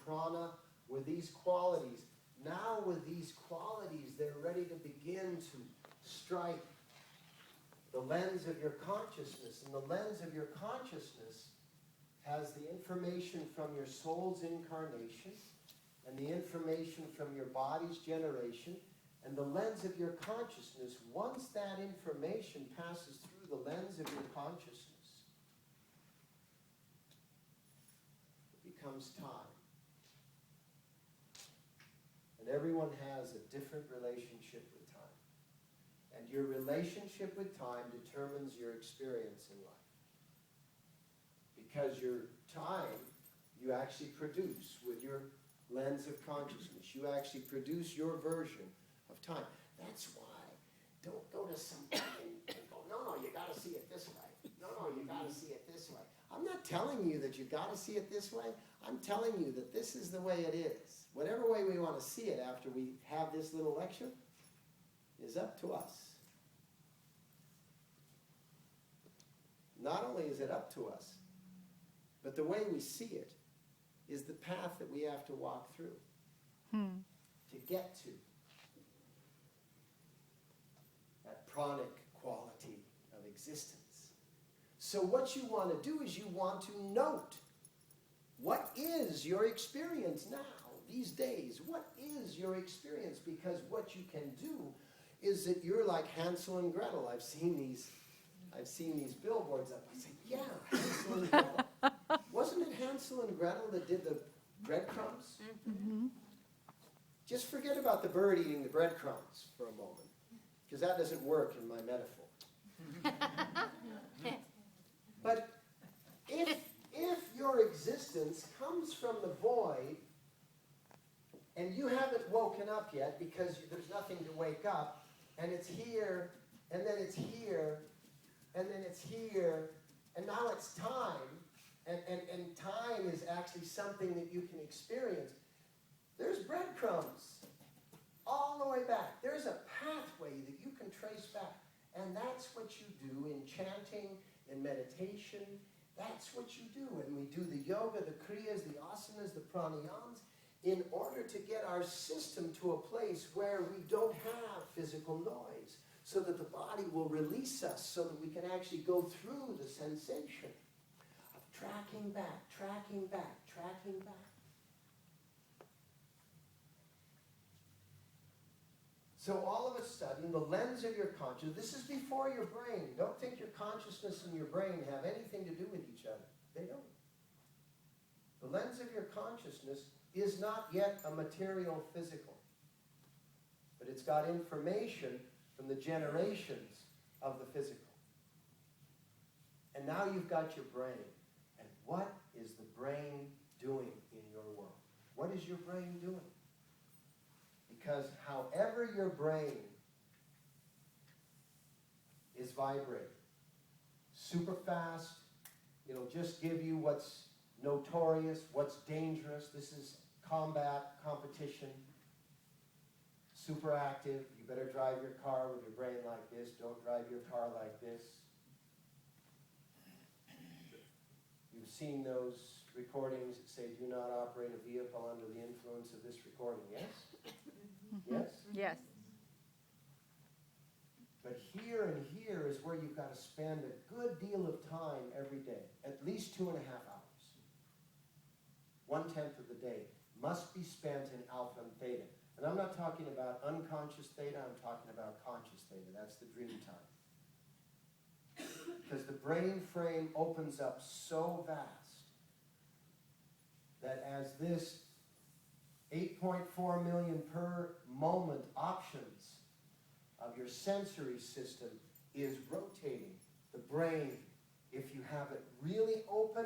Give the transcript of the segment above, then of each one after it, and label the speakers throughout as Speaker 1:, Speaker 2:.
Speaker 1: prana, with these qualities. Now with these qualities, they're ready to begin to strike the lens of your consciousness. And the lens of your consciousness has the information from your soul's incarnation and the information from your body's generation. And the lens of your consciousness, once that information passes through the lens of your consciousness, it becomes time. And everyone has a different relationship with time. And your relationship with time determines your experience in life. Because your time, you actually produce with your lens of consciousness. You actually produce your version of time. That's why don't go to somebody and go, no, you got to see it this way. No, you got to see it this way. I'm not telling you that you got to see it this way. I'm telling you that this is the way it is. Whatever way we want to see it after we have this little lecture is up to us. Not only is it up to us, but the way we see it is the path that we have to walk through to get to that pranic quality of existence. So what you want to do is you want to note, what is your experience now, these days? What is your experience? Because what you can do is that you're like Hansel and Gretel. I've seen these billboards up. I say, yeah, Hansel and Gretel. Wasn't it Hansel and Gretel that did the breadcrumbs? Mm-hmm. Just forget about the bird eating the breadcrumbs for a moment, because that doesn't work in my metaphor. But if your existence comes from the void, and you haven't woken up yet because there's nothing to wake up, and it's here, and then it's here, and then it's here, and now it's time, and time is actually something that you can experience. There's breadcrumbs all the way back. There's a pathway that you can trace back. And that's what you do in chanting, in meditation. That's what you do. And we do the yoga, the kriyas, the asanas, the pranayams, in order to get our system to a place where we don't have physical noise, so that the body will release us, so that we can actually go through the sensation of tracking back, tracking back, tracking back. So all of a sudden, the lens of your consciousness, this is before your brain. Don't think your consciousness and your brain have anything to do with each other. They don't. The lens of your consciousness is not yet a material physical, but it's got information from the generations of the physical. And now you've got your brain. And what is the brain doing in your world? What is your brain doing? Because however your brain is vibrating, super fast, it'll just give you what's notorious, what's dangerous. This is combat, competition, super active. You better drive your car with your brain like this. Don't drive your car like this. You've seen those recordings that say, do not operate a vehicle under the influence of this recording, yes? Yes?
Speaker 2: Yes.
Speaker 1: But here and here is where you've got to spend a good deal of time every day, at least 2.5 hours. 1/10 of the day must be spent in alpha and theta. And I'm not talking about unconscious theta, I'm talking about conscious theta. That's the dream time. Because the brain frame opens up so vast that as this 8.4 million per moment options of your sensory system is rotating, the brain, if you have it really open,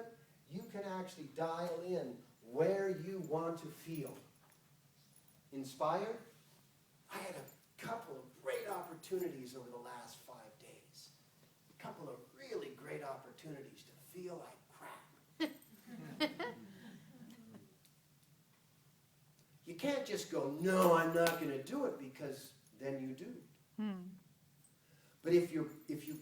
Speaker 1: you can actually dial in where you want to feel. Inspired? I had a couple of great opportunities over the last 5 days. A couple of really great opportunities to feel like crap. You can't just go, no, I'm not going to do it, because then you do. But if you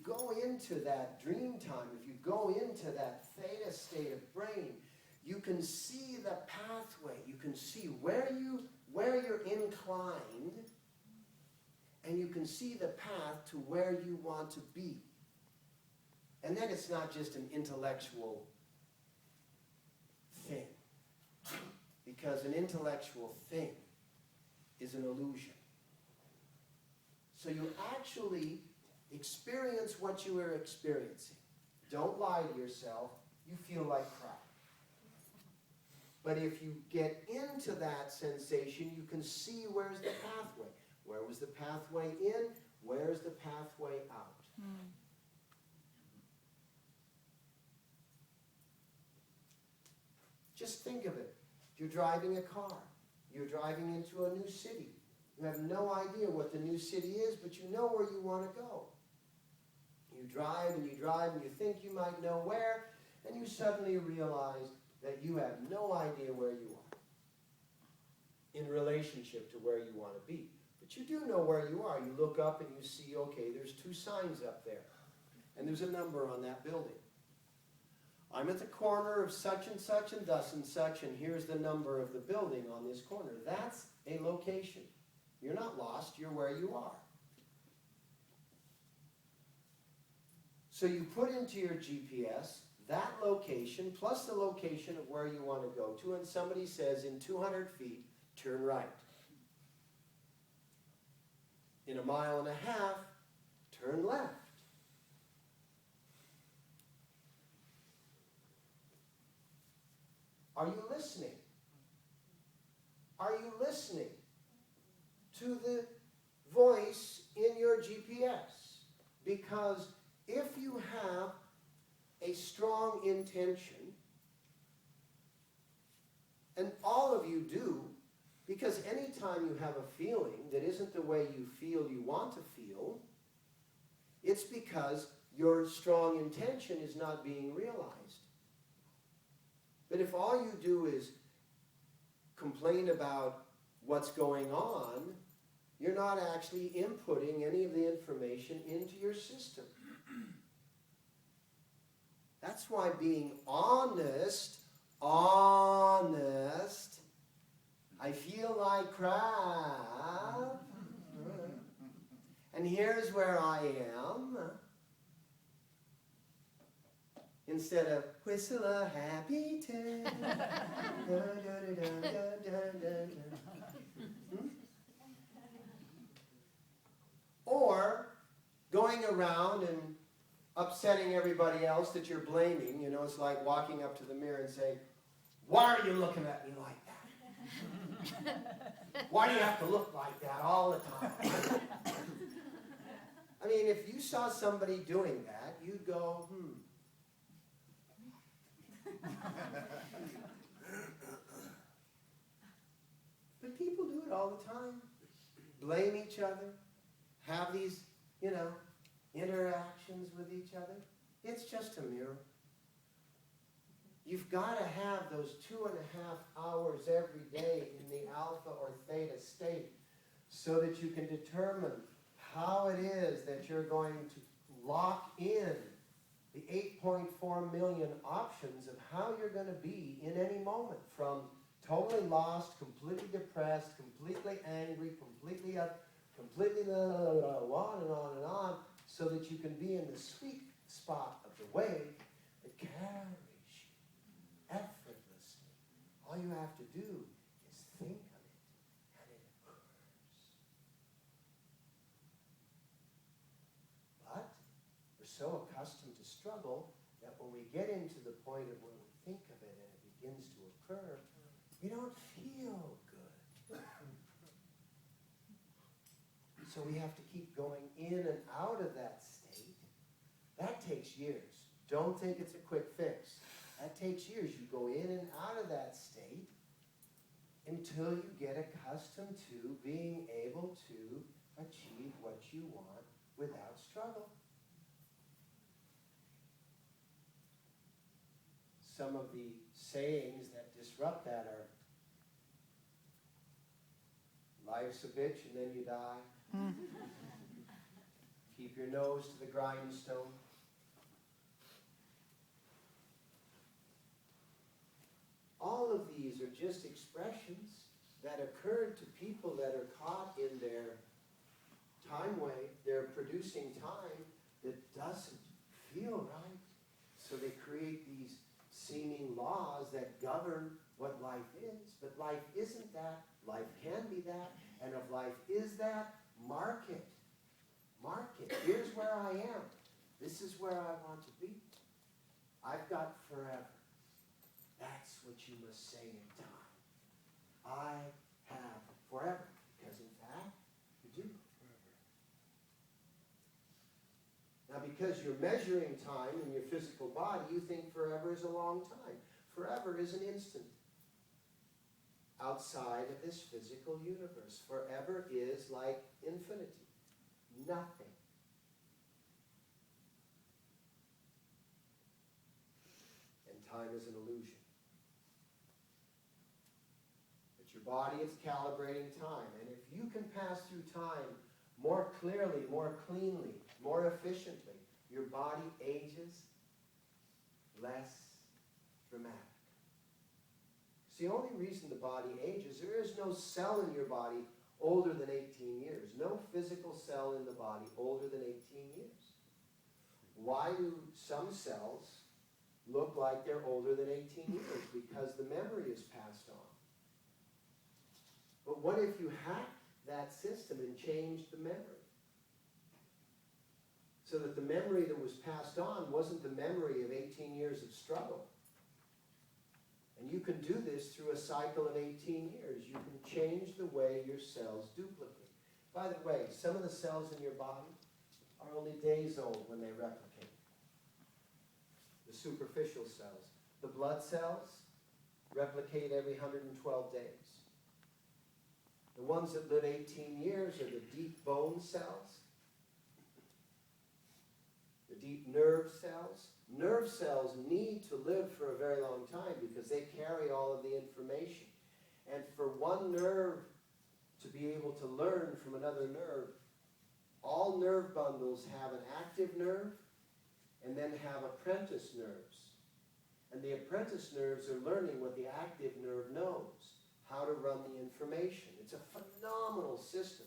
Speaker 1: go into that dream time, if you go into that theta state of brain, you can see the pathway. You can see where you're inclined, and you can see the path to where you want to be. And then it's not just an intellectual thing. Because an intellectual thing is an illusion. So you actually experience what you are experiencing. Don't lie to yourself. You feel like crap. But if you get into that sensation, you can see where's the pathway. Where was the pathway in? Where's the pathway out? Just think of it. You're driving a car. You're driving into a new city. You have no idea what the new city is, but you know where you want to go. You drive and you think you might know where, and you suddenly realize that you have no idea where you are in relationship to where you want to be. But you do know where you are. You look up and you see, okay, there's 2 signs up there, and there's a number on that building. I'm at the corner of such and thus and such, and here's the number of the building on this corner. That's a location. You're not lost, you're where you are. So you put into your GPS that location plus the location of where you want to go to, and somebody says in 200 feet, turn right. In 1.5 miles, turn left. Are you listening? Are you listening to the voice in your GPS? Because if you have a strong intention, and all of you do, because anytime you have a feeling that isn't the way you feel you want to feel, it's because your strong intention is not being realized. But if all you do is complain about what's going on, you're not actually inputting any of the information into your system. That's why being honest, I feel like crap, and here's where I am, instead of whistle a happy tune. Or going around and upsetting everybody else that you're blaming. You know, it's like walking up to the mirror and saying, why are you looking at me like that? Why do you have to look like that all the time? I mean, if you saw somebody doing that, you'd go, But people do it all the time. Blame each other. Have these, interactions with each other. It's just a mirror. You've got to have those 2.5 hours every day in the alpha or theta state so that you can determine how it is that you're going to lock in the 8.4 million options of how you're going to be in any moment, from totally lost, completely depressed, completely angry, completely up, completely on and on, so that you can be in the sweet spot of the wave that carries you effortlessly. All you have to do is think of it, and it occurs. But we're so accustomed to struggle that when we get into the point of when we think of it and it begins to occur, we don't feel good. So we have to keep going in and out of that state. That takes years. Don't think it's a quick fix. That takes years. You go in and out of that state until you get accustomed to being able to achieve what you want without struggle. Some of the sayings that disrupt that are, life's a bitch and then you die. Keep your nose to the grindstone. all of these are just expressions that occurred to people that are caught in their time wave. They're producing time that doesn't feel right. So they create these seeming laws that govern what life is. But life isn't that. Life can be that. And if life is that, mark it. Mark it. Here's where I am. This is where I want to be. I've got forever. That's what you must say in time. I have forever. Because in fact, you do. Now, because you're measuring time in your physical body, you think forever is a long time. Forever is an instant. Outside of this physical universe, forever is like infinity. Nothing. And time is an illusion. But your body is calibrating time. And if you can pass through time more clearly, more cleanly, more efficiently, your body ages less dramatic. It's the only reason the body ages. There is no cell in your body older than 18 years. No physical cell in the body older than 18 years. Why do some cells look like they're older than 18 years? Because the memory is passed on. But what if you hacked that system and changed the memory? So that the memory that was passed on wasn't the memory of 18 years of struggle. And you can do this through a cycle of 18 years. You can change the way your cells duplicate. By the way, some of the cells in your body are only days old when they replicate. The superficial cells. The blood cells replicate every 112 days. The ones that live 18 years are the deep bone cells, the deep nerve cells. Nerve cells need to live for a very long time because they carry all of the information. And for one nerve to be able to learn from another nerve, all nerve bundles have an active nerve and then have apprentice nerves. And the apprentice nerves are learning what the active nerve knows, how to run the information. It's a phenomenal system.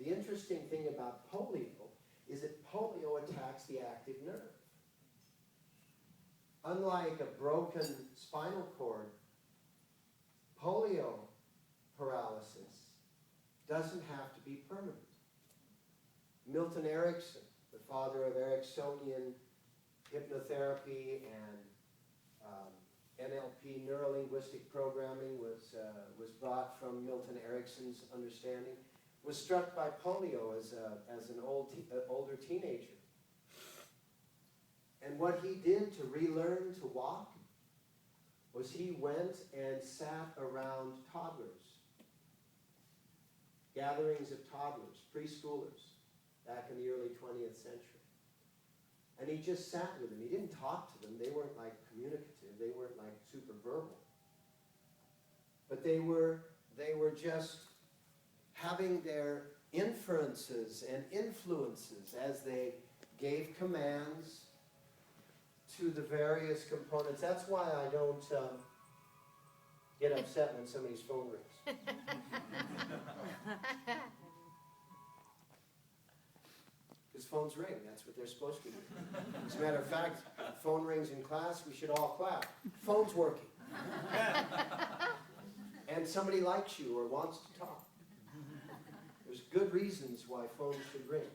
Speaker 1: The interesting thing about polio is that polio attacks the active nerve. Unlike a broken spinal cord, polio paralysis doesn't have to be permanent. Milton Erickson, the father of Ericksonian hypnotherapy and NLP, neuro-linguistic programming, was brought from Milton Erickson's understanding, was struck by polio as an older teenager. And what he did to relearn to walk was he went and sat around toddlers, gatherings of toddlers, preschoolers, back in the early 20th century. And he just sat with them. He didn't talk to them. They weren't like communicative. They weren't like super verbal. But they were just having their inferences and influences as they gave commands to the various components. That's why I don't get upset when somebody's phone rings. Because phones ring, that's what they're supposed to do. As a matter of fact, phone rings in class, we should all clap. Phone's working. And somebody likes you or wants to talk. There's good reasons why phones should ring.